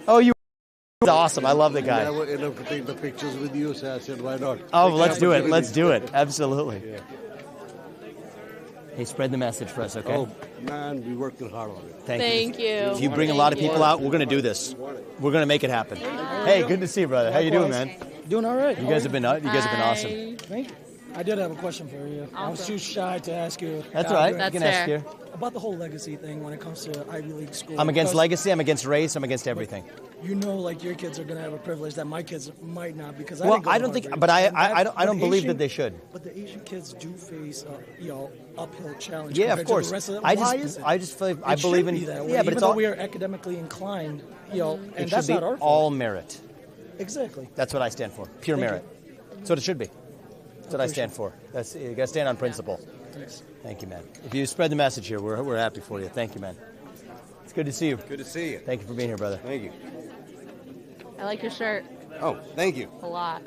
Oh, you. Awesome. I love the guy. Never enough to take the pictures with you, so I said, why not? Oh, let's do it. Let's do it. Absolutely. Yeah. Hey, spread the message for us, okay? Oh, man, we're working hard on it. Thank you. If you bring a lot of people out, we're going to do this. We're going to make it happen. Hey, good to see you, brother. How you doing, man? Doing all right. You guys have been awesome. Thank you. I did have a question for you. I was too shy to ask you. That's all right. That's you can ask fair. here. About the whole legacy thing when it comes to Ivy League school. I'm against legacy. I'm against race. I'm against everything. You know, like your kids are going to have a privilege that my kids might not because Well, I don't think, Harvard. but I But don't believe Asian- that they should. But the Asian kids do face, uphill challenge. Yeah, of compared to course. the rest of them. I Why just is it? I just feel I It believe should in be that way, yeah, but even it's though all we are academically inclined, and it that's should be not our fault. all merit. Exactly. That's what I stand for. Pure Thank merit. That's what it should be. That's what I stand for. That's you got to stand on principle. Thanks. Thank you, man. If you spread the message here, we're happy for you. Thank you, man. It's good to see you. Good to see you. Thank you for being here, brother. Thank you. I like your shirt Oh, thank you. a lot.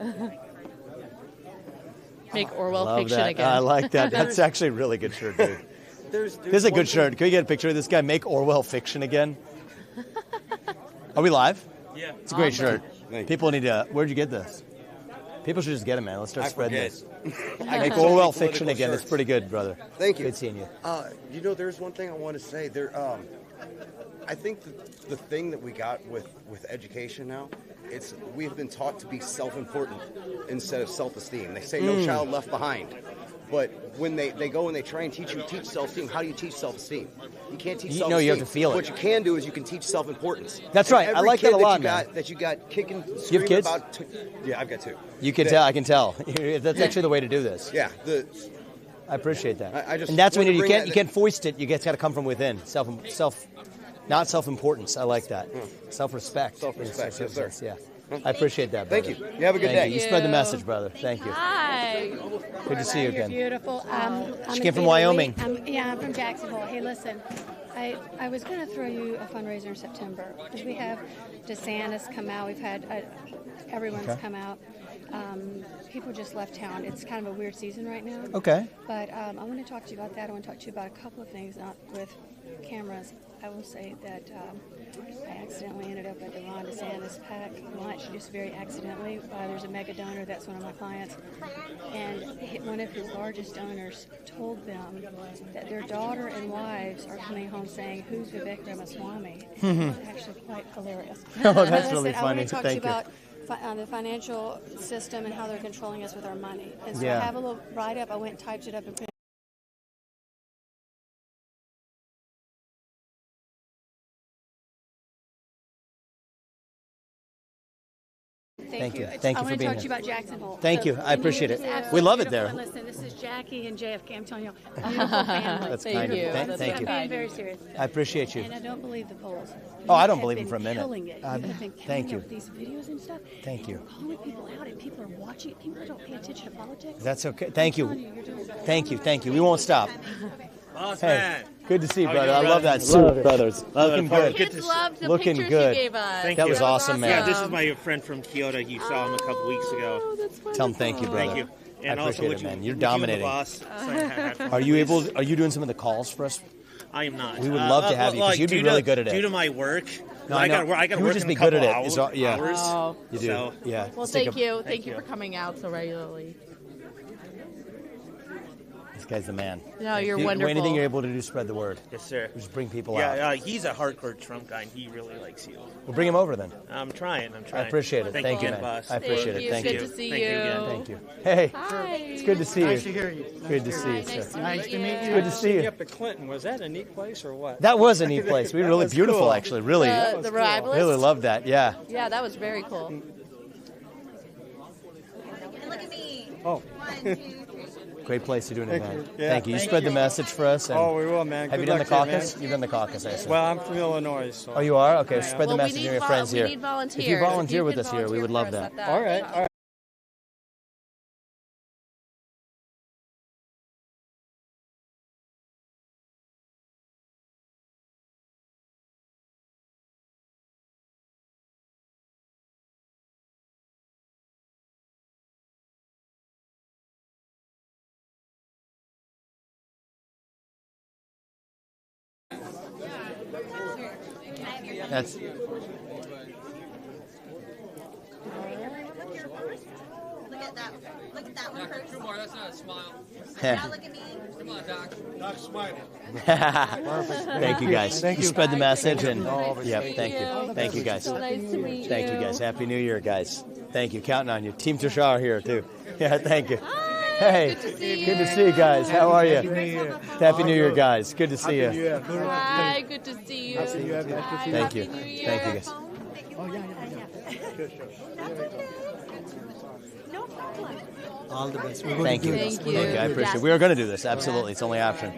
Make Orwell Love fiction that. again. I like that. That's actually a really good shirt, dude. There's This is a one good shirt. Can we get a picture of this guy? Make Orwell fiction again. Are we live? Yeah. It's a great shirt. Thank you. People need to. Where'd you get this? People should just get it, man. Let's start I spreading forget. this. I Make get so Orwell many fiction political again. It's shirts. pretty good, brother. Thank you. Good seeing you. You know, there's one thing I want to say. I think the thing that we got with education now, we've been taught to be self-important instead of self-esteem. They say no child left behind. But when they go and they try and teach self-esteem, how do you teach self-esteem? You can't teach self-esteem. No, you have to feel it. What you can do is you can teach self-importance. That's And right. I every like that kid a lot, that man. that you got kicking, You have screaming kids? about. Yeah, I've got two. You can tell. I can tell. That's actually the way to do this. Yeah, I appreciate that. I just and that's when wanted to you bring can't that- you can't foist it. You got to come from within. Not self-importance. I like that. Self-respect. Self-respect, yes, sir. Yeah. I appreciate that, brother. Thank you. You have a good Thank day. You spread the message, brother. Thank you. Hi. Good to see you You're again. beautiful. She came from Wyoming. I'm from Jacksonville. Hey, listen, I was going to throw you a fundraiser in September because we have DeSantis come out. We've had everyone's come out. People just left town. It's kind of a weird season right now. Okay. But I want to talk to you about that. I want to talk to you about a couple of things, not with cameras. I will say that I accidentally ended up at the Ron DeSantis PAC lunch, just very accidentally. There's a mega donor, that's one of my clients, and one of his largest donors told them that their daughter and wives are coming home saying, "Who's Vivek Ramaswamy?" It's actually quite hilarious. Oh, that's Listen, really I funny. want to talk Thank to you. you about the financial system and how they're controlling us with our money. And so Yeah. I have a little write-up. I went and typed it up and put it. Thank you. I Thank you want for to being talk to you here. about Jacksonville. Thank you. I appreciate it. It's absolutely We love it beautiful. there. And listen, this is Jackie and JFK. I'm telling you, beautiful family. That's Thank kind of you. you. That's Thank you. I'm being very serious. I appreciate you. And I don't believe the polls. Oh, I don't You believe have them for a been minute. Killing it. You have been killing Thank it you. with these videos and stuff. Thank you. You're calling people out, and people are watching it. People don't pay attention to politics. That's okay. Thank I'm telling you. you're doing great. Thank you. Thank you. We won't stop. Boss Hey, good to see you, How brother. you I doing, love that suit, brothers. Looking good. Kids loved the Looking pictures good. you gave us. Thank That you. was awesome, man. Yeah, this is my friend from Kyoto. You saw him a couple weeks ago. Oh, that's Tell them thank you, brother. Thank you. I And also, appreciate would it, you, man. You're would dominating. You and the boss sign a hat for me, Are you please? able? Are you doing some of the calls for us? I am not. We would love to have you, 'cause you'd be really good at it. Due to my work, No, I I know. got to You would work just in be a good couple at it. Is all- yeah. hours. Oh. You do. So, Yeah. Well, Stick thank a- you. Thank you for coming out so regularly. This guy's the man. No, you're You- wonderful. Anything you're able to do, spread the word. yes, sir. Just bring people out. Yeah, he's a hardcore Trump guy, and he really likes you. We'll bring him over then. I'm trying. I appreciate it. Thank you, again, man. boss. I appreciate Thank it. Thank you. you. Good to see Thank you again. Thank you. Hey, Hi. it's good to see you. Nice to hear you. Good to see you, Nice sir. to Nice meet to you. meet you. Good to see you. Up to Clinton. Was that a neat place or what? That was a neat place. We were really was beautiful, cool. actually. Really, The rivalist? really loved that. Yeah. Yeah, that was very cool. And look at me. Oh. 1, 2, 3. Great place to do an event. you. Yeah, Thank you. You thank spread you. the message for us. And Oh, we will, man. have you Good done the luck to you, caucus? man. You've done the caucus, I assume. Well, I'm from Illinois, so. Oh, you are? Okay, spread the Well, we message need to your vol- friends we here. need volunteers. If you volunteer If with you us can here, we would love volunteer for that. us at All right, all right. That's Look at that. Look at that one first. Kumar, that's not a smile. Now look at me. Come on, Doc. Doc's smiling. Thank you guys. Thank you. Spread the message and Always. yep, thank you. Thank you guys. So nice to meet you. Thank you guys. Happy New Year, guys. Thank you. Counting on you. Team Tushar here too. Yeah, thank you. Hey, good to see you. good to see you guys. How are you? Happy New Year. Happy New Year, guys. Good to see you. Hi, good to see you. Thank you. Happy New Year. Thank you guys. No problem. All the best. Thank you. Thank you. Thank you. I appreciate it. We are going to do this. Absolutely. It's the only option.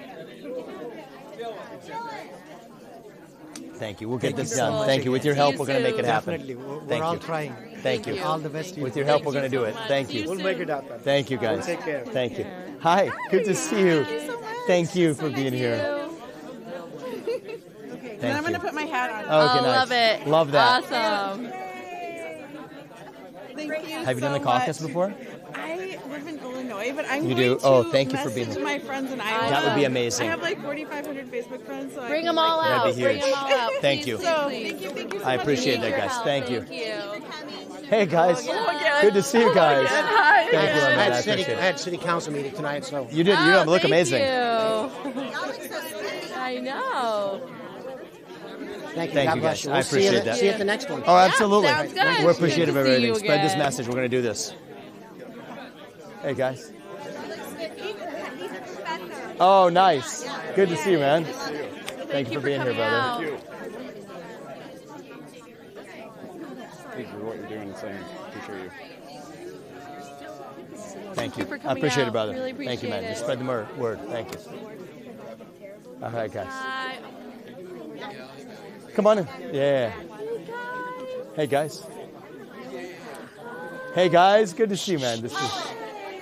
Thank you. We'll get this done. Thank you. With your help, we're going to make it happen. Definitely. We're Thank all you. trying. Thank you. All the best to you. With your help, Thank we're going to you do so it. much. Thank See you. soon. Make it happen. Thank you, guys. Take care. Thank you. Hi. Good to see you. Thank you for being here. Okay, Thank I'm going you. to put my hat on. Okay, nice. Love it. Love that. Awesome. Thank you. Have you done the so caucus much. before? I live in Illinois, but I'm You going do? to Oh, thank you for being message here. my friends in Iowa. That would be amazing. I have like 4,500 Facebook friends. So Bring I them all out. That'd be Bring huge. them all out. Thank Please, you. please, So please. thank you so I much. appreciate that, Your guys. help. Thank you. you. Hey, guys. again. Good to see you guys. Hi. Thank you, man. I I appreciate it. had city council meeting tonight, so. You did. You look thank amazing. You. Y'all look so skinny. I know. Thank you. Thank God you, bless guys. you. I We'll see appreciate you, that. See you at the next one. Oh, absolutely. sounds good. We're appreciative Good of to see everything. you Spread this again. message. We're going to do this. Hey, guys. Oh, nice. Good to see you, man. Thank you for being here, brother. out. Thank you for what you're doing and saying. Appreciate you. Thank you. for I coming appreciate it, out. brother. Really Thank you, man. appreciate Just it. spread the word. Thank you. All right, guys. Bye. Come on in. Yeah. Hey, guys. Hey, guys. Good to see you, man. This is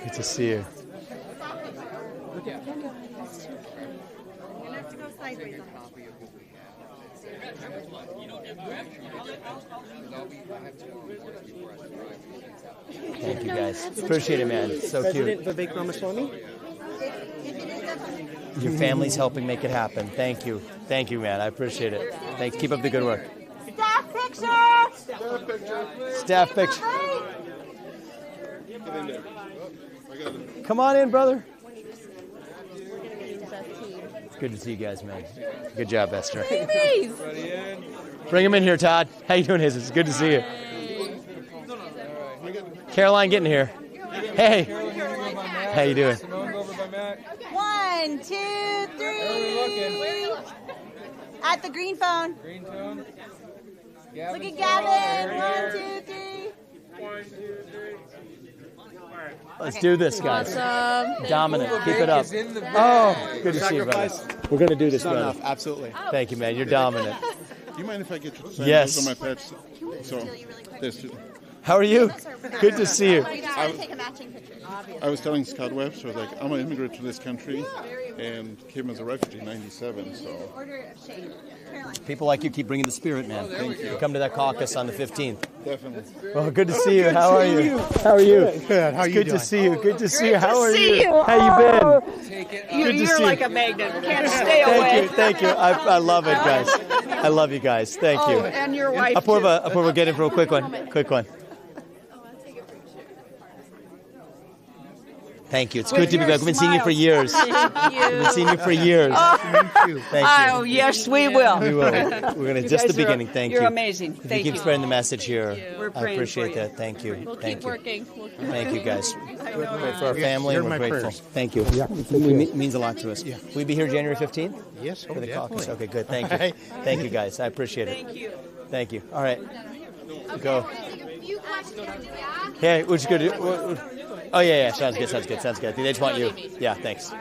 good to see you. Thank you, guys. Appreciate it, man. So President cute. Vivek Ramaswamy. Your family's helping make it happen. Thank you. Thank you, man. I appreciate it. Thanks. Keep up the good work. Staff picture. Staff picture. Come on in, brother. It's good to see you guys, man. Good job, Esther. Please. Bring him in here, Todd. How you doing, His? It's good to see you. Caroline, getting here. Hey. How you doing? 1, 2, 3. At the green phone. Look at Gavin. 1, 2, 3. Let's do this, guys. Awesome. Dominant. Keep it up. Oh, good to see you, brother. We're going to do this, brother. Absolutely. Thank you, man. You're dominant. Do you mind if I get you to sign Yes. those on my pets? So, there's two. How are you? Good to see you. I gotta take a matching picture. I was telling Scott Webb, so I was like, I'm an immigrant to this country and came as a refugee in 97, so. Order of shade. Caroline. People like you keep bringing the spirit, man. Thank you. Come to that caucus on the 15th. Definitely. Well, good to see you. How are you? How are you? Good. How are you Good doing? to see you. Good to see you. How are you? How you been? Good to see you. a magnet. Can't stay away. Thank you. I love it, guys. I love you guys. Thank you. And your wife. Apurva, get in for a quick one. Quick one. Thank you. It's good to be back. We've been seeing you for years. We've been seeing you for years. Thank you. Oh, yes, we will. We will. We're going to just the guys are- beginning. Thank you. You're amazing. If you Thank keep you. spreading the message here, We're I praying appreciate for you. that. Thank you. We'll Thank keep you. working. Thank you, guys. We're for our family, You're and we're my grateful. prayers. Thank you. It means a lot to us. Will you be here January 15th? Yes, For the caucus. definitely. Okay, good. Thank you. Thank you, guys. I appreciate it. Thank you. Thank you. All right. Go. Hey, what you gonna do? Oh, yeah. Sounds good. I think they just want you. Yeah, thanks.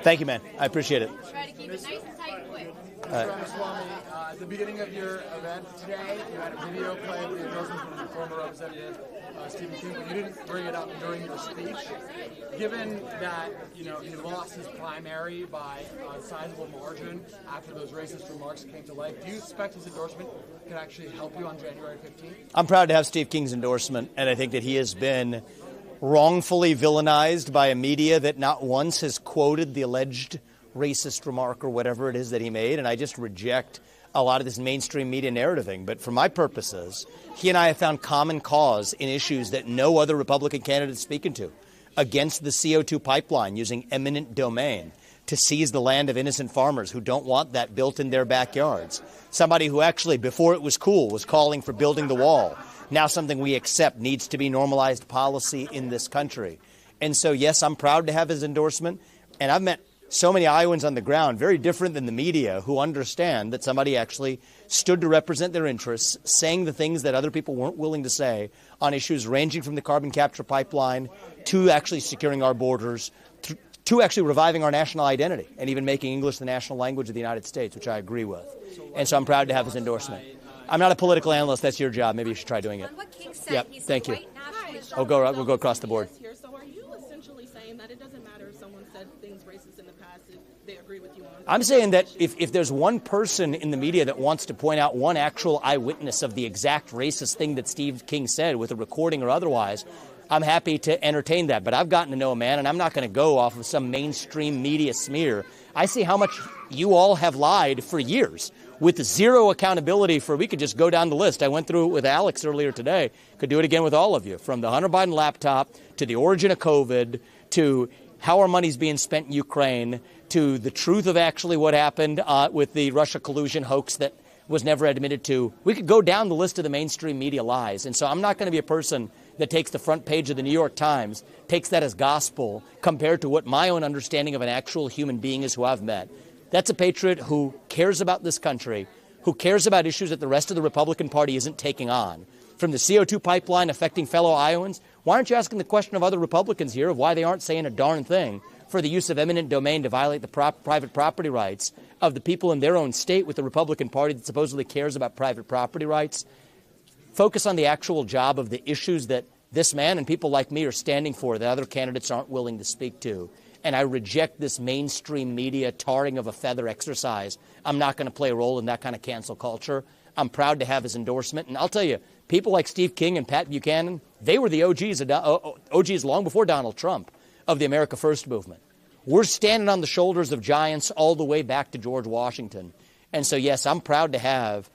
Thank you, man. I appreciate it. Try to keep it nice and tight and quick. Ramaswamy, at the beginning of your event today, you had a video playing the endorsement from the former representative Stephen King, but you didn't bring it up during your speech. Given that he lost his primary by a sizable margin after those racist remarks came to light, do you expect his endorsement can actually help you on January 15th? I'm proud to have Steve King's endorsement, and I think that he has been wrongfully villainized by a media that not once has quoted the alleged racist remark or whatever it is that he made, and I just reject a lot of this mainstream media narrativing. But for my purposes, he and I have found common cause in issues that no other Republican candidate is speaking to. Against the CO2 pipeline using eminent domain to seize the land of innocent farmers who don't want that built in their backyards. Somebody who actually, before it was cool, was calling for building the wall. Now something we accept needs to be normalized policy in this country. And so, yes, I'm proud to have his endorsement. And I've met so many Iowans on the ground, very different than the media, who understand that somebody actually stood to represent their interests, saying the things that other people weren't willing to say on issues ranging from the carbon capture pipeline to actually securing our borders, to actually reviving our national identity and even making English the national language of the United States, which I agree with. And so I'm proud to have his endorsement. I'm not a political analyst. That's your job. Maybe you should try doing it. Yep. Thank you. We'll go across the board. So are you essentially saying that it doesn't matter if someone said things racist in the past if they agree with you on it? I'm saying that if there's one person in the media that wants to point out one actual eyewitness of the exact racist thing that Steve King said with a recording or otherwise, I'm happy to entertain that. But I've gotten to know a man, and I'm not going to go off of some mainstream media smear. I see how much you all have lied for years with zero accountability for, we could just go down the list. I went through it with Alex earlier today. Could do it again with all of you, from the Hunter Biden laptop to the origin of COVID to how our money's being spent in Ukraine to the truth of actually what happened with the Russia collusion hoax that was never admitted to. We could go down the list of the mainstream media lies. And so I'm not going to be a person that takes the front page of the New York Times, takes that as gospel compared to what my own understanding of an actual human being is who I've met. That's a patriot who cares about this country, who cares about issues that the rest of the Republican Party isn't taking on. From the CO2 pipeline affecting fellow Iowans, why aren't you asking the question of other Republicans here of why they aren't saying a darn thing for the use of eminent domain to violate the private property rights of the people in their own state with the Republican Party that supposedly cares about private property rights? Focus on the actual job of the issues that this man and people like me are standing for that other candidates aren't willing to speak to. And I reject this mainstream media tarring of a feather exercise. I'm not going to play a role in that kind of cancel culture. I'm proud to have his endorsement. And I'll tell you, people like Steve King and Pat Buchanan, they were the OGs long before Donald Trump of the America First movement. We're standing on the shoulders of giants all the way back to George Washington. And so, yes, I'm proud to have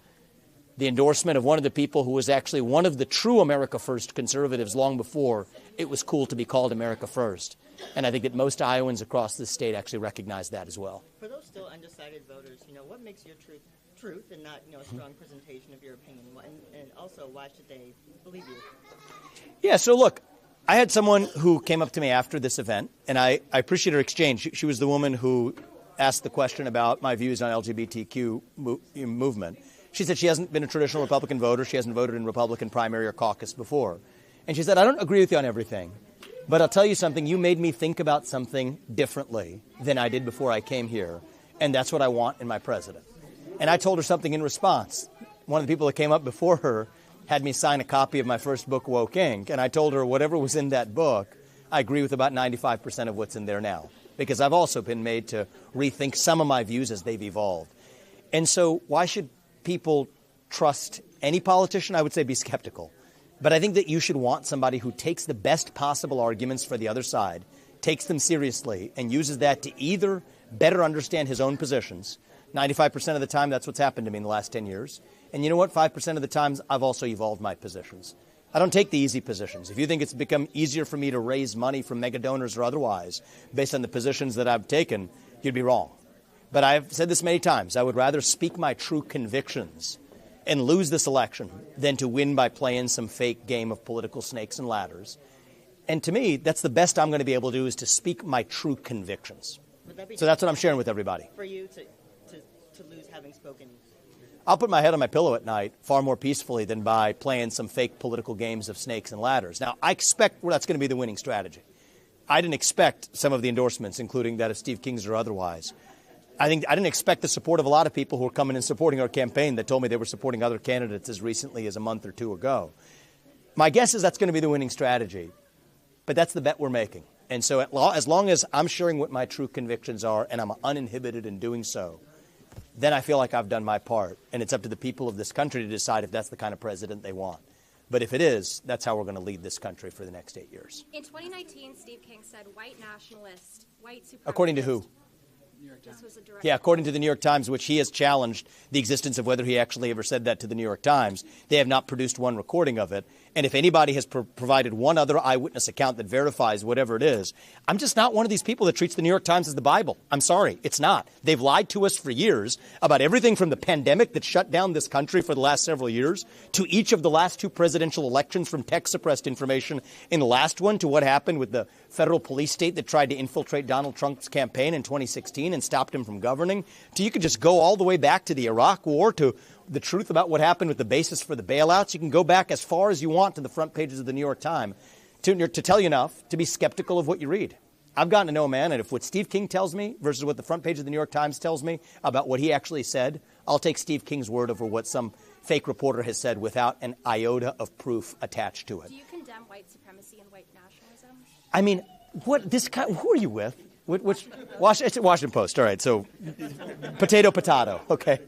the endorsement of one of the people who was actually one of the true America First conservatives long before it was cool to be called America First. And I think that most Iowans across this state actually recognize that as well. For those still undecided voters, what makes your truth and not, a strong presentation of your opinion? And also, why should they believe you? Yeah, so look, I had someone who came up to me after this event, and I appreciate her exchange. She was the woman who asked the question about my views on LGBTQ movement. She said she hasn't been a traditional Republican voter. She hasn't voted in Republican primary or caucus before. And she said, I don't agree with you on everything, but I'll tell you something. You made me think about something differently than I did before I came here, and that's what I want in my president. And I told her something in response. One of the people that came up before her had me sign a copy of my first book, Woke Inc., and I told her whatever was in that book, I agree with about 95% of what's in there now, because I've also been made to rethink some of my views as they've evolved. And so why should people trust any politician? I would say be skeptical. But I think that you should want somebody who takes the best possible arguments for the other side, takes them seriously, and uses that to either better understand his own positions. 95% of the time, that's what's happened to me in the last 10 years. And you know what? 5% of the times, I've also evolved my positions. I don't take the easy positions. If you think it's become easier for me to raise money from mega donors or otherwise based on the positions that I've taken, you'd be wrong. But I've said this many times. I would rather speak my true convictions and lose this election than to win by playing some fake game of political snakes and ladders. And to me, that's the best I'm going to be able to do, is to speak my true convictions. So that's what I'm sharing with everybody. For you to lose having spoken? I'll put my head on my pillow at night far more peacefully than by playing some fake political games of snakes and ladders. Now, I expect that's going to be the winning strategy. I didn't expect some of the endorsements, including that of Steve King's or otherwise. I didn't expect the support of a lot of people who were coming and supporting our campaign that told me they were supporting other candidates as recently as a month or two ago. My guess is that's going to be the winning strategy, but that's the bet we're making. And so as long as I'm sharing what my true convictions are and I'm uninhibited in doing so, then I feel like I've done my part. And it's up to the people of this country to decide if that's the kind of president they want. But if it is, that's how we're going to lead this country for the next 8 years. In 2019, Steve King said white nationalist, white supremacist. According to who? New York Times. This was a direct Yeah, according to the New York Times, which he has challenged the existence of whether he actually ever said that to the New York Times, they have not produced one recording of it. And if anybody has provided one other eyewitness account that verifies whatever it is, I'm just not one of these people that treats the New York Times as the Bible. I'm sorry, it's not. They've lied to us for years about everything from the pandemic that shut down this country for the last several years to each of the last two presidential elections, from tech-suppressed information in the last one to what happened with the federal police state that tried to infiltrate Donald Trump's campaign in 2016 and stopped him from governing, to you could just go all the way back to the Iraq War, to the truth about what happened with the basis for the bailouts. You can go back as far as you want to the front pages of the New York Times to tell you enough to be skeptical of what you read. I've gotten to know a man, and if what Steve King tells me versus what the front page of the New York Times tells me about what he actually said, I'll take Steve King's word over what some fake reporter has said without an iota of proof attached to it. Do you condemn white supremacy and white nationalism? I mean, what this kind? Who are you with? Which it's Washington Post. All right, so potato. Okay.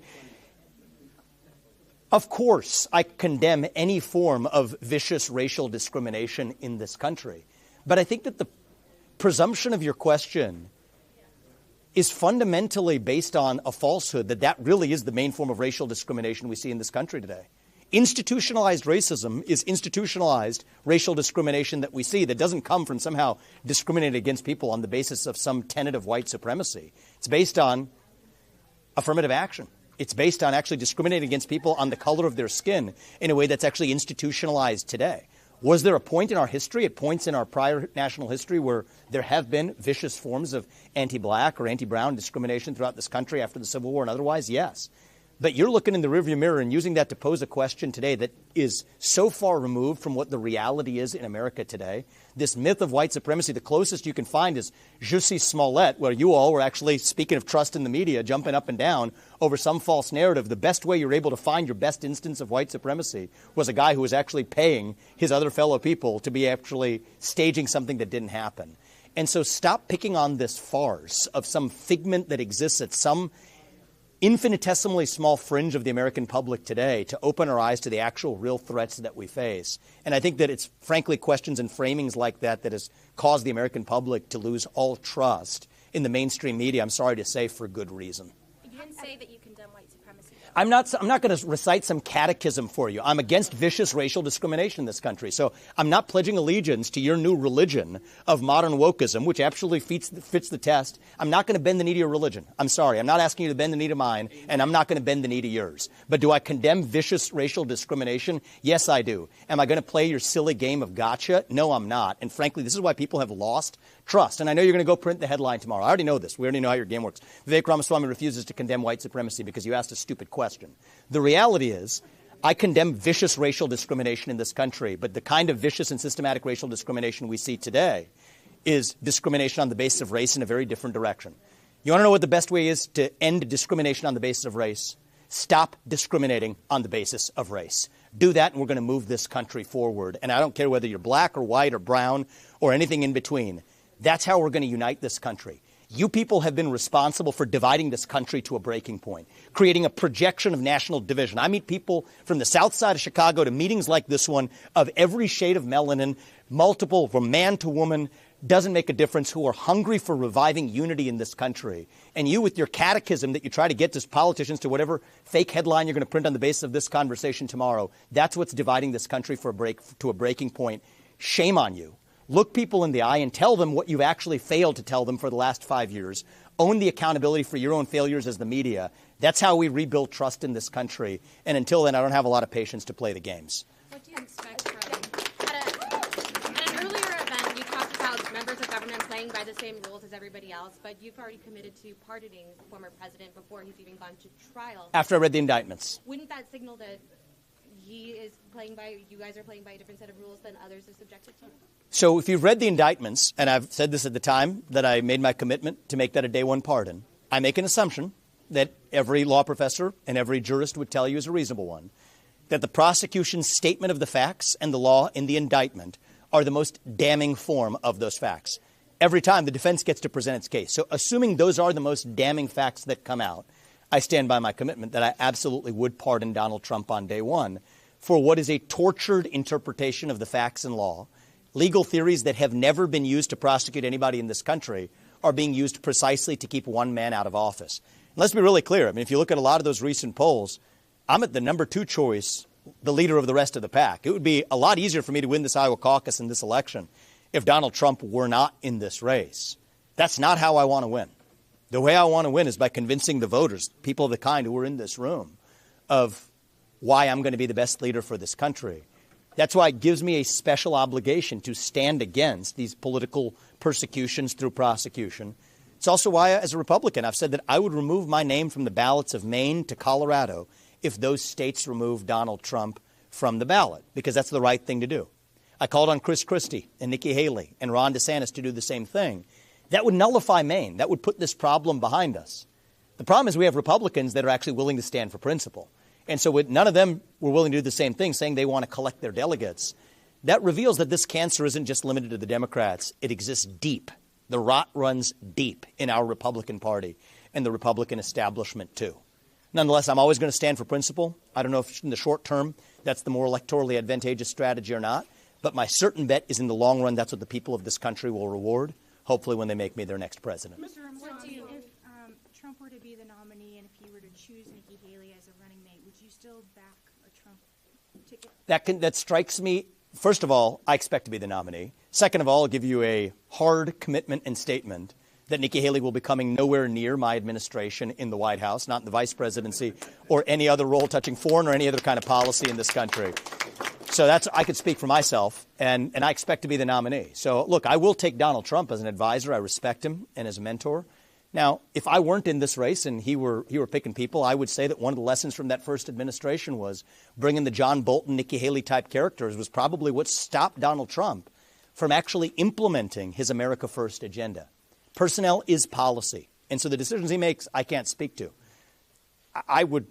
Of course, I condemn any form of vicious racial discrimination in this country, but I think that the presumption of your question is fundamentally based on a falsehood that really is the main form of racial discrimination we see in this country today. Institutionalized racism is institutionalized racial discrimination that we see that doesn't come from somehow discriminating against people on the basis of some tenet of white supremacy. It's based on affirmative action. It's based on actually discriminating against people on the color of their skin in a way that's actually institutionalized today. Was there a point in our history, at points in our prior national history, where there have been vicious forms of anti-black or anti-brown discrimination throughout this country after the Civil War and otherwise? Yes. But you're looking in the rearview mirror and using that to pose a question today that is so far removed from what the reality is in America today. This myth of white supremacy, the closest you can find is Jussie Smollett, where you all were actually, speaking of trust in the media, jumping up and down over some false narrative. The best way you're able to find your best instance of white supremacy was a guy who was actually paying his other fellow people to be actually staging something that didn't happen. And so stop picking on this farce of some figment that exists at some infinitesimally small fringe of the American public today to open our eyes to the actual real threats that we face. And I think that it's frankly questions and framings like that that has caused the American public to lose all trust in the mainstream media, I'm sorry to say, for good reason. You didn't say that you condemn white supremacy, though. I'm not going to recite some catechism for you. I'm against vicious racial discrimination in this country. So I'm not pledging allegiance to your new religion of modern wokeism, which actually fits the test. I'm not going to bend the knee to your religion. I'm sorry. I'm not asking you to bend the knee to mine, and I'm not going to bend the knee to yours. But do I condemn vicious racial discrimination? Yes, I do. Am I going to play your silly game of gotcha? No, I'm not. And frankly, this is why people have lost trust. And I know you're going to go print the headline tomorrow. I already know this. We already know how your game works. Vivek Ramaswamy refuses to condemn white supremacy because you asked a stupid question. The reality is, I condemn vicious racial discrimination in this country, but the kind of vicious and systematic racial discrimination we see today is discrimination on the basis of race in a very different direction. You want to know what the best way is to end discrimination on the basis of race? Stop discriminating on the basis of race. Do that, and we're going to move this country forward. And I don't care whether you're black or white or brown or anything in between. That's how we're going to unite this country. You people have been responsible for dividing this country to a breaking point, creating a projection of national division. I meet people from the south side of Chicago to meetings like this one of every shade of melanin, multiple, from man to woman, doesn't make a difference, who are hungry for reviving unity in this country. And you, with your catechism that you try to get to politicians to whatever fake headline you're going to print on the basis of this conversation tomorrow, that's what's dividing this country to a breaking point. Shame on you. Look people in the eye and tell them what you've actually failed to tell them for the last 5 years. Own the accountability for your own failures as the media. That's how we rebuild trust in this country. And until then, I don't have a lot of patience to play the games. What do you expect from... At an earlier event, you talked about members of government playing by the same rules as everybody else, but you've already committed to pardoning the former president before he's even gone to trial. After I read the indictments. Wouldn't that signal that you guys are playing by a different set of rules than others are subjected to? So if you've read the indictments, and I've said this at the time that I made my commitment to make that a day one pardon, I make an assumption that every law professor and every jurist would tell you is a reasonable one, that the prosecution's statement of the facts and the law in the indictment are the most damning form of those facts. Every time the defense gets to present its case. So assuming those are the most damning facts that come out, I stand by my commitment that I absolutely would pardon Donald Trump on day one for what is a tortured interpretation of the facts and law, legal theories that have never been used to prosecute anybody in this country, are being used precisely to keep one man out of office. And let's be really clear. I mean, if you look at a lot of those recent polls, I'm at the number 2 choice, the leader of the rest of the pack. It would be a lot easier for me to win this Iowa caucus in this election if Donald Trump were not in this race. That's not how I want to win. The way I want to win is by convincing the voters, people of the kind who are in this room, of why I'm going to be the best leader for this country. That's why it gives me a special obligation to stand against these political persecutions through prosecution. It's also why, as a Republican, I've said that I would remove my name from the ballots of Maine to Colorado if those states removed Donald Trump from the ballot, because that's the right thing to do. I called on Chris Christie and Nikki Haley and Ron DeSantis to do the same thing. That would nullify Maine. That would put this problem behind us. The problem is we have Republicans that are actually willing to stand for principle. And so none of them were willing to do the same thing, saying they want to collect their delegates. That reveals that this cancer isn't just limited to the Democrats. It exists deep. The rot runs deep in our Republican Party and the Republican establishment, too. Nonetheless, I'm always going to stand for principle. I don't know if in the short term that's the more electorally advantageous strategy or not. But my certain bet is in the long run, that's what the people of this country will reward, hopefully when they make me their next president. Mr. If Trump were to be the nominee and if he were to choose Nikki Haley as a running mate, would you still back a Trump ticket? That strikes me. First of all, I expect to be the nominee. Second of all, I'll give you a hard commitment and statement that Nikki Haley will be coming nowhere near my administration in the White House, not in the vice presidency or any other role touching foreign or any other kind of policy in this country. So I could speak for myself, and I expect to be the nominee. So, look, I will take Donald Trump as an advisor. I respect him and as a mentor. Now, if I weren't in this race and he were picking people, I would say that one of the lessons from that first administration was bringing the John Bolton, Nikki Haley type characters was probably what stopped Donald Trump from actually implementing his America First agenda. Personnel is policy. And so the decisions he makes, I can't speak to. I would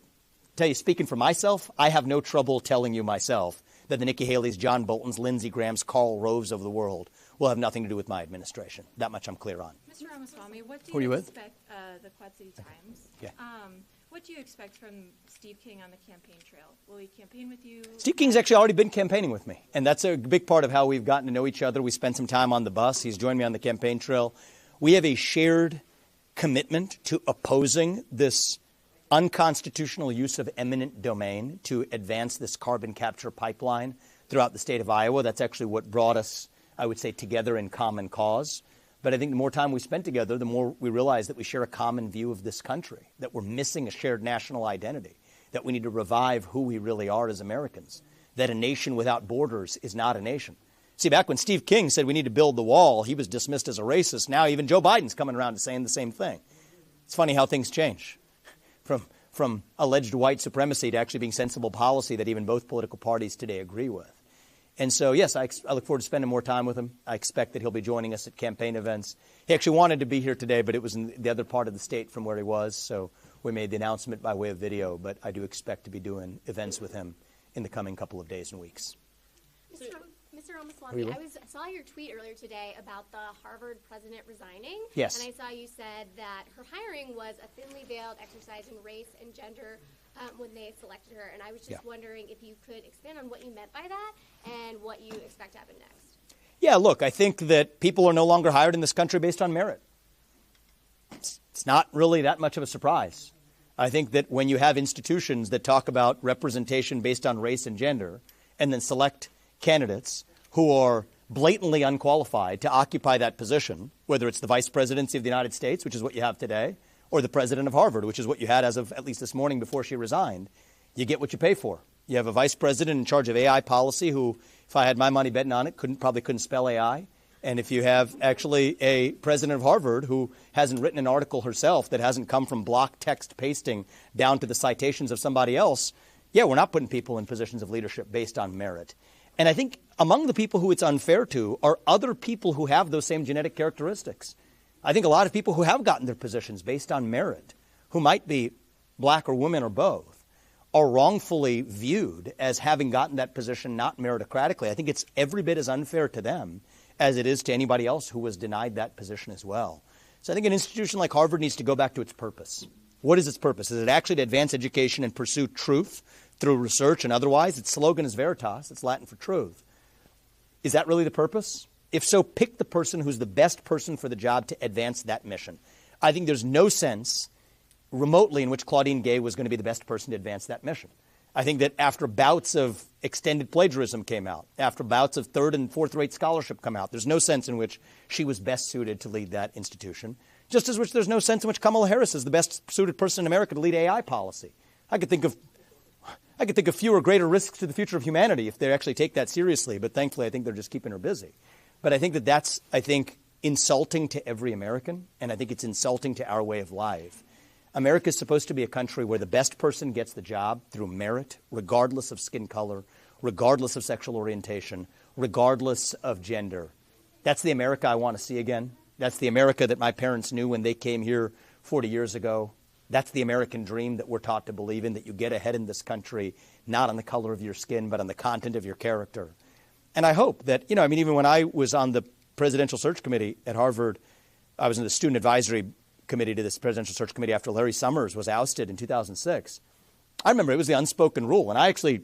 tell you, speaking for myself, I have no trouble telling you myself that the Nikki Haley's, John Bolton's, Lindsey Graham's, Karl Roves of the world will have nothing to do with my administration. That much I'm clear on. Mr. Ramaswamy, what do Who are you with? expect, the Quad City Times? Yeah. What do you expect from Steve King on the campaign trail? Will he campaign with you? Steve King's actually already been campaigning with me, and that's a big part of how we've gotten to know each other. We spent some time on the bus. He's joined me on the campaign trail. We have a shared commitment to opposing this unconstitutional use of eminent domain to advance this carbon capture pipeline throughout the state of Iowa. That's actually what brought us, I would say, together in common cause. But I think the more time we spent together, the more we realize that we share a common view of this country, that we're missing a shared national identity, that we need to revive who we really are as Americans, that a nation without borders is not a nation. See, back when Steve King said we need to build the wall, he was dismissed as a racist. Now even Joe Biden's coming around to saying the same thing. It's funny how things change. From alleged white supremacy to actually being sensible policy that even both political parties today agree with. And so, yes, I look forward to spending more time with him. I expect that he'll be joining us at campaign events. He actually wanted to be here today, but it was in the other part of the state from where he was, so we made the announcement by way of video. But I do expect to be doing events with him in the coming couple of days and weeks. Mr. Ramaswamy, I saw your tweet earlier today about the Harvard president resigning. Yes. And I saw you said that her hiring was a thinly veiled exercise in race and gender when they selected her. And I was just wondering if you could expand on what you meant by that and what you expect to happen next. Yeah, look, I think that people are no longer hired in this country based on merit. It's not really that much of a surprise. I think that when you have institutions that talk about representation based on race and gender and then select candidates who are blatantly unqualified to occupy that position, whether it's the vice presidency of the United States, which is what you have today, or the president of Harvard, which is what you had as of at least this morning before she resigned, you get what you pay for. You have a vice president in charge of AI policy who, if I had my money betting on it, probably couldn't spell AI. And if you have actually a president of Harvard who hasn't written an article herself that hasn't come from block text pasting down to the citations of somebody else, yeah, we're not putting people in positions of leadership based on merit. And I think among the people who it's unfair to are other people who have those same genetic characteristics. I think a lot of people who have gotten their positions based on merit, who might be black or women or both, are wrongfully viewed as having gotten that position not meritocratically. I think it's every bit as unfair to them as it is to anybody else who was denied that position as well. So I think an institution like Harvard needs to go back to its purpose. What is its purpose? Is it actually to advance education and pursue truth through research and otherwise? Its slogan is Veritas. It's Latin for truth. Is that really the purpose? If so, pick the person who's the best person for the job to advance that mission. I think there's no sense remotely in which Claudine Gay was going to be the best person to advance that mission. I think that after bouts of extended plagiarism came out, after bouts of third and fourth rate scholarship come out, there's no sense in which she was best suited to lead that institution. Just as which there's no sense in which Kamala Harris is the best suited person in America to lead AI policy. I could think of fewer greater risks to the future of humanity if they actually take that seriously, but thankfully I think they're just keeping her busy. But I think that that's, insulting to every American, and I think it's insulting to our way of life. America is supposed to be a country where the best person gets the job through merit, regardless of skin color, regardless of sexual orientation, regardless of gender. That's the America I want to see again. That's the America that my parents knew when they came here 40 years ago. That's the American dream that we're taught to believe in, that you get ahead in this country, not on the color of your skin, but on the content of your character. And I hope that, even when I was on the presidential search committee at Harvard, I was in the student advisory committee to this presidential search committee after Larry Summers was ousted in 2006. I remember it was the unspoken rule, and I actually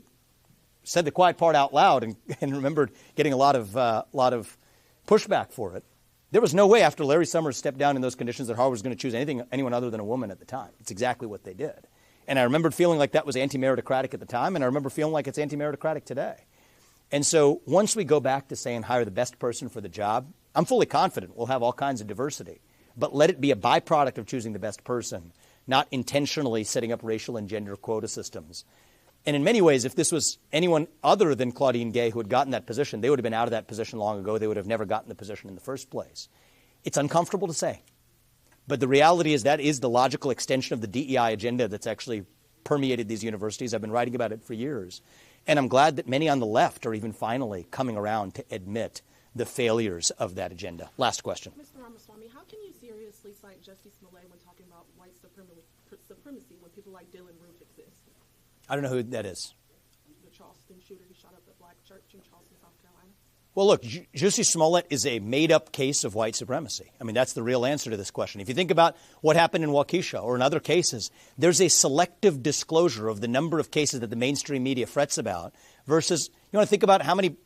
said the quiet part out loud and remembered getting a lot of pushback for it. There was no way after Larry Summers stepped down in those conditions that Harvard was going to choose anyone other than a woman at the time. It's exactly what they did. And I remembered feeling like that was anti-meritocratic at the time, and I remember feeling like it's anti-meritocratic today. And so once we go back to saying hire the best person for the job, I'm fully confident we'll have all kinds of diversity. But let it be a byproduct of choosing the best person, not intentionally setting up racial and gender quota systems. And in many ways, if this was anyone other than Claudine Gay who had gotten that position, they would have been out of that position long ago. They would have never gotten the position in the first place. It's uncomfortable to say. But the reality is that is the logical extension of the DEI agenda that's actually permeated these universities. I've been writing about it for years. And I'm glad that many on the left are even finally coming around to admit the failures of that agenda. Last question. Mr. Ramaswamy, how can you seriously cite Jussie Smollett when talking about white supremacy when people like Dylan Roof exist? I don't know who that is. The Charleston shooter who shot up a black church in Charleston, South Carolina. Well, look, Jussie Smollett is a made-up case of white supremacy. I mean, that's the real answer to this question. If you think about what happened in Waukesha or in other cases, there's a selective disclosure of the number of cases that the mainstream media frets about versus, you want to think about how many,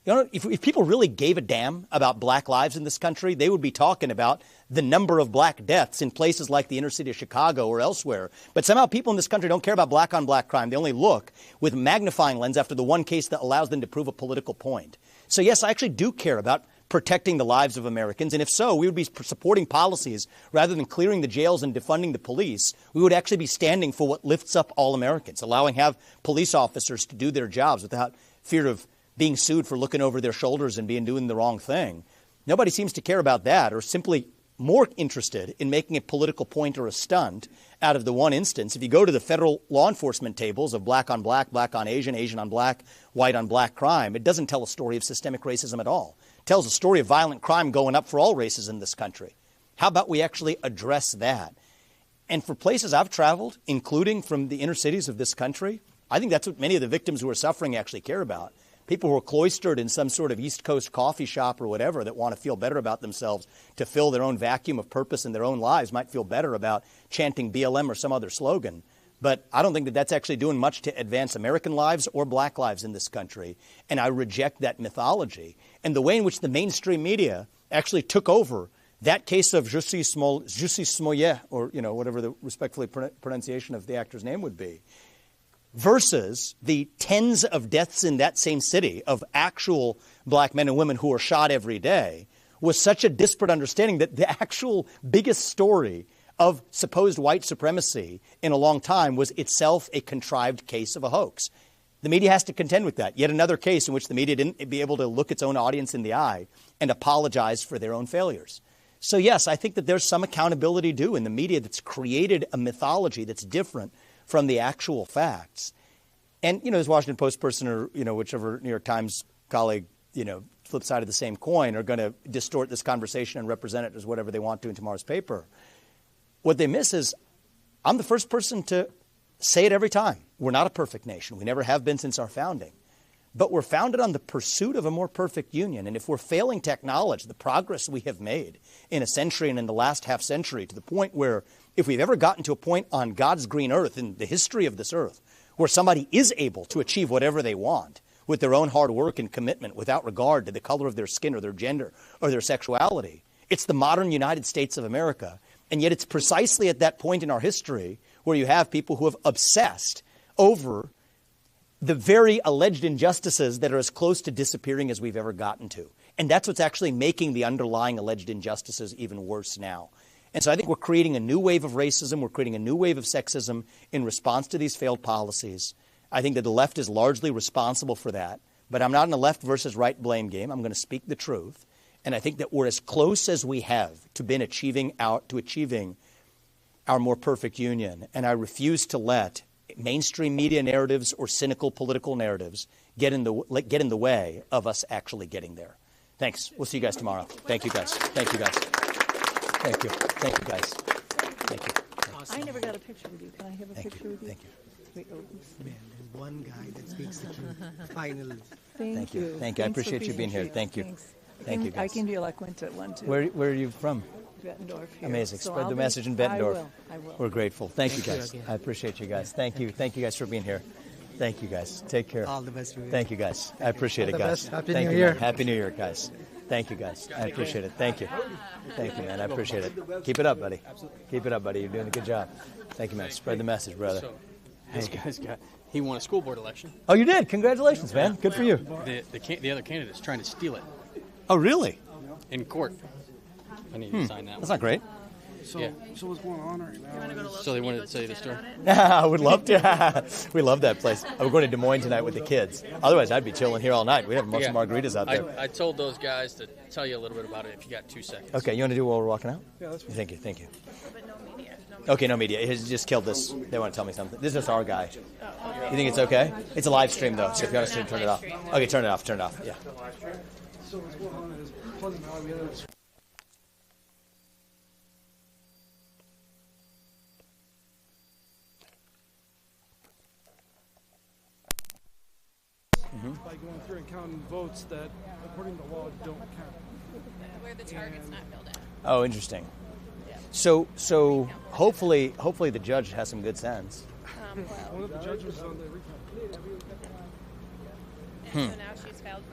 if people really gave a damn about black lives in this country, they would be talking about the number of black deaths in places like the inner city of Chicago or elsewhere. But somehow people in this country don't care about black-on-black crime. They only look with magnifying lens after the one case that allows them to prove a political point. So, yes, I actually do care about protecting the lives of Americans. And if so, we would be supporting policies rather than clearing the jails and defunding the police. We would actually be standing for what lifts up all Americans, allowing police officers to do their jobs without fear of being sued for looking over their shoulders and doing the wrong thing. Nobody seems to care about that or simply more interested in making a political point or a stunt out of the one instance. If you go to the federal law enforcement tables of black on black, black on Asian, Asian on black, white on black crime, it doesn't tell a story of systemic racism at all. It tells a story of violent crime going up for all races in this country. How about we actually address that? And for places I've traveled, including from the inner cities of this country, I think that's what many of the victims who are suffering actually care about. People who are cloistered in some sort of East Coast coffee shop or whatever that want to feel better about themselves to fill their own vacuum of purpose in their own lives might feel better about chanting BLM or some other slogan. But I don't think that that's actually doing much to advance American lives or black lives in this country. And I reject that mythology. And the way in which the mainstream media actually took over that case of Jussie Smollett, or whatever the respectfully pronunciation of the actor's name would be, versus the tens of deaths in that same city of actual black men and women who are shot every day, was such a disparate understanding that the actual biggest story of supposed white supremacy in a long time was itself a contrived case of a hoax. The media has to contend with that. Yet another case in which the media didn't be able to look its own audience in the eye and apologize for their own failures. So yes, I think that there's some accountability due in the media that's created a mythology that's different from the actual facts. And, as Washington Post person or, whichever New York Times colleague, flip side of the same coin are going to distort this conversation and represent it as whatever they want to in tomorrow's paper. What they miss is I'm the first person to say it every time. We're not a perfect nation. We never have been since our founding. But we're founded on the pursuit of a more perfect union. And if we're failing to acknowledge the progress we have made in a century and in the last half century to the point where if we've ever gotten to a point on God's green earth in the history of this earth where somebody is able to achieve whatever they want with their own hard work and commitment without regard to the color of their skin or their gender or their sexuality. It's the modern United States of America. And yet it's precisely at that point in our history where you have people who have obsessed over the very alleged injustices that are as close to disappearing as we've ever gotten to. And that's what's actually making the underlying alleged injustices even worse now. And so I think we're creating a new wave of racism. We're creating a new wave of sexism in response to these failed policies. I think that the left is largely responsible for that. But I'm not in a left versus right blame game. I'm going to speak the truth. And I think that we're as close as we have to achieving our more perfect union. And I refuse to let mainstream media narratives or cynical political narratives get in the way of us actually getting there. Thanks. We'll see you guys tomorrow. Thank you, guys. Thank you, guys. Thank you. Thank you, guys. Thank you. I never got a picture with you. Can I have a picture with you? Thank you. Man, there's one guy that speaks the truth. Finally. Thank you. Thank you. I appreciate you being here. Thank you. Thanks. Thank you, guys. I can do like went to one too. Where are you from? Bettendorf here. Amazing. So Spread the message in Bettendorf. I will. We're grateful. Thank you, guys. I appreciate you guys. Thank you. Thank you guys for being here. Thank you, guys. Take care. All the best. Thank you, guys. I appreciate it, guys. Happy Thank New you, Year. man. Happy New Year, guys. Thank you, guys. I appreciate it. Thank you. Thank you, man. I appreciate it. Keep it up, buddy. Keep it up, buddy. You're doing a good job. Thank you, man. Spread the message, brother. So, this guy's he won a school board election. Oh, you did? Congratulations, man. Good for you. The other candidate's trying to steal it. Oh, really? In court. I need to sign that one. That's not great. So what's going on right now? So they wanted to tell you the story? I would love to. We love that place. We're going to Des Moines tonight with the kids. Otherwise, I'd be chilling here all night. We'd have a bunch of margaritas out there. I told those guys to tell you a little bit about it if you got 2 seconds. Okay, you want to do it while we're walking out? Yeah, that's fine. Thank you, thank you. But no media. Okay, no media. He just killed this. They want to tell me something. This is our guy. You think it's okay? It's a live stream, though, so if you want to stream, turn it off. Okay, turn it off, turn it off. Yeah. So what's going on is Pleasant Valley, we had a by going through and counting votes that, according to law, don't count. Where the target's not filled in. Oh, interesting. So hopefully the judge has some good sense. One of the judges on the recount. And so now she's filed for